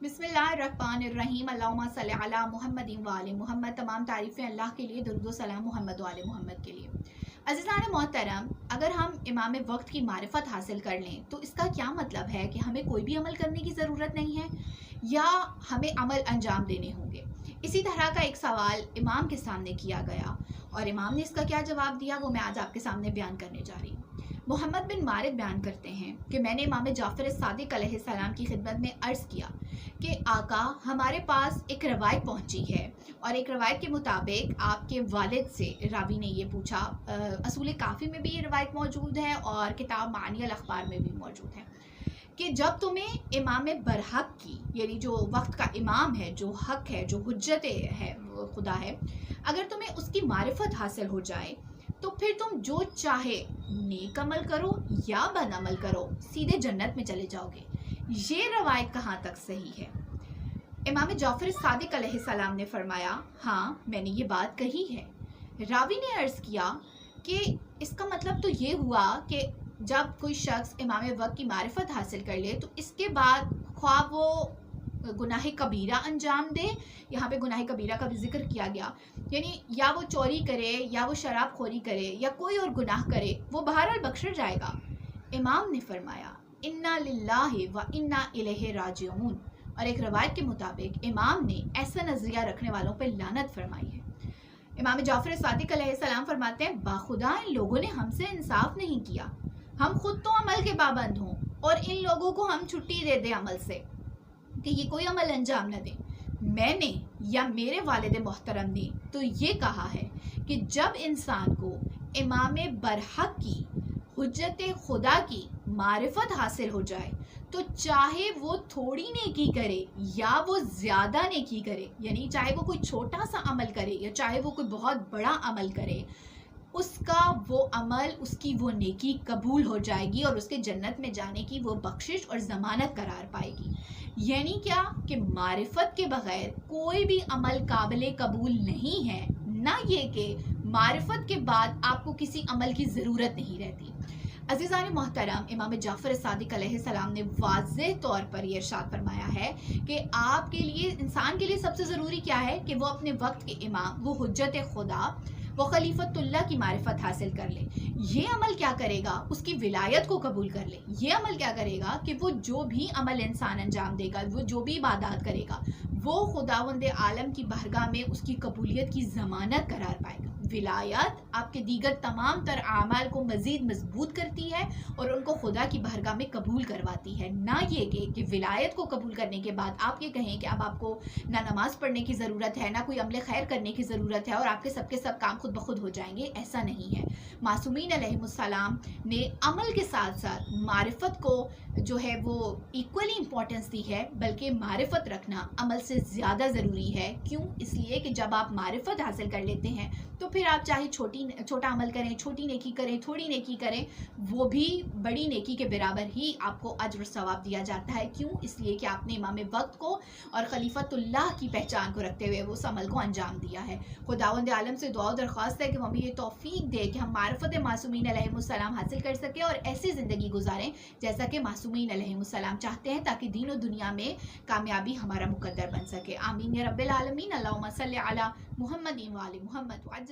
बिस्मिल्लाहिर्रहमानिर्रहीम अल्लाहुम्मा सल्लि अला मुहम्मद व आले मुहम्मद। तमाम तारीफ़ें अल्लाह के लिए, दरूद व सलाम मोहम्मद व आले मोहम्मद के लिए। अज़ीज़ान मोहतरम, अगर हम इमाम वक्त की मारिफत हासिल कर लें तो इसका क्या मतलब है कि हमें कोई भी अमल करने की ज़रूरत नहीं है या हमें अमल अंजाम देने होंगे। इसी तरह का एक सवाल इमाम के सामने किया गया और इमाम ने इसका क्या जवाब दिया वो मैं आज आपके सामने बयान करने जा रही हूँ। मोहम्मद बिन मारिद बयान करते हैं कि मैंने इमाम जाफ़र सादिक अलैहिस्सलाम की खिदमत में अर्ज़ किया कि आका, हमारे पास एक रवायत पहुंची है और एक रवायत के मुताबिक आपके वालिद से रावी ने ये पूछा, असूल काफ़ी में भी ये रवायत मौजूद है और किताब मानी अल अखबार में भी मौजूद है कि जब तुम्हें इमाम बरहक की, यानी जो वक्त का इमाम है, जो हक है, जो हुज्जत है, वो खुदा है, अगर तुम्हें उसकी मारिफत हासिल हो जाए तो फिर तुम जो चाहे नेक अमल करो या बद अमल करो, सीधे जन्नत में चले जाओगे। ये रवायत कहाँ तक सही है? इमाम जाफ़र सादिक अलैहिस्सलाम ने फरमाया, हाँ, मैंने ये बात कही है। रावी ने अर्ज़ किया कि इसका मतलब तो ये हुआ कि जब कोई शख्स इमाम वक्त की मारिफत हासिल कर ले तो इसके बाद ख्वाह वो गुनाह कबीरा अंजाम दे, यहाँ पे गुनाह कबीरा का भी जिक्र किया गया, यानी या वो चोरी करे या वो शराब खोरी करे या कोई और गुनाह करे, वो बहरहाल बख्शा जाएगा। इमाम ने फरमाया, इन्ना लिल्लाहि व इन्ना इलैहि राजिऊन। और एक रवायत के मुताबिक इमाम ने ऐसा नजरिया रखने वालों पर लानत फरमाई है। इमाम जाफ़र सादिक अलैहिस्सलाम फरमाते हैं, बाखुदा इन लोगों ने हमसे इंसाफ नहीं किया। हम खुद तो अमल के पाबंद हों और इन लोगों को हम छुट्टी दे दें अमल से कि ये कोई अमल अंजाम न दें। मैंने या मेरे वालिद मोहतरम ने तो ये कहा है कि जब इंसान को इमाम बरहक की, हुज्जत खुदा की मारिफत हासिल हो जाए तो चाहे वो थोड़ी नेकी करे या वो ज़्यादा नेकी करे, यानी चाहे वो कोई छोटा सा अमल करे या चाहे वो कोई बहुत बड़ा अमल करे, उसका वो अमल, उसकी वो नेकी कबूल हो जाएगी और उसके जन्नत में जाने की वो बख्शिश और ज़मानत करार पाएगी। यानी क्या कि मारिफत के बग़ैर कोई भी अमल काबिल कबूल नहीं है, ना ये कि मारिफत के बाद आपको किसी अमल की ज़रूरत नहीं रहती। अज़ीज़ान मोहतरम, इमाम जाफ़र सादिक अलैहिस्सलाम ने वाज़ेह तौर पर यह इरशाद फरमाया है कि आपके लिए, इंसान के लिए सबसे ज़रूरी क्या है कि वो अपने वक्त के इमाम, वो हुज्जत खुदा, वो खलीफतुल्लाह की मारिफत हासिल कर ले। ये अमल क्या करेगा? उसकी विलायत को कबूल कर ले। ये अमल क्या करेगा कि वो जो भी अमल इंसान अंजाम देगा, वो जो भी इबादत करेगा, वो खुदावंद आलम की बारगाह में उसकी कबूलियत की ज़मानत करार पाएगा। विलायत आपके दीगर तमाम तर आमाल को मज़ीद मजबूत करती है और उनको खुदा की बारगाह में कबूल करवाती है। ना ये कि विलायत को कबूल करने के बाद आप ये कहें कि अब आपको ना नमाज़ पढ़ने की ज़रूरत है, ना कोई अमल खैर करने की ज़रूरत है और आपके सबके सब काम खुद ब खुद हो जाएंगे। ऐसा नहीं है। मासूमीन अलैहिमुस्सलाम ने अमल के साथ साथ मारिफत को जो है वो इक्वली इम्पोर्टेंस दी है, बल्कि मारिफत रखना अमल से ज़्यादा ज़रूरी है। क्यों? इसलिए कि जब आप मारिफत हासिल कर लेते हैं तो फिर आप चाहे छोटा अमल करें, छोटी नेकी करें, थोड़ी नेकी करें, वो भी बड़ी नेकी के बराबर ही आपको अज्र सवाब दिया जाता है। क्यों? इसलिए कि आपने इमाम वक्त को और खलीफतुल्लाह की पहचान को रखते हुए उस अमल को अंजाम दिया है। खुदावंद आलम से दुआ दरख्वास्त है कि हमें ये तौफीक दे कि हम मारिफत मासूमीन अलैहिमुस्सलाम हासिल कर सकें और ऐसी ज़िंदगी गुजारें जैसा कि मासूमीन अलैहिमुस्सलाम चाहते हैं, ताकि दीन और दुनिया में कामयाबी हमारा मुकद्दर बन सके। आमीन या रब्बिल आलमीन। अल्लाहुम्मा सल्लि अला मुहम्मद व आले मुहम्मद।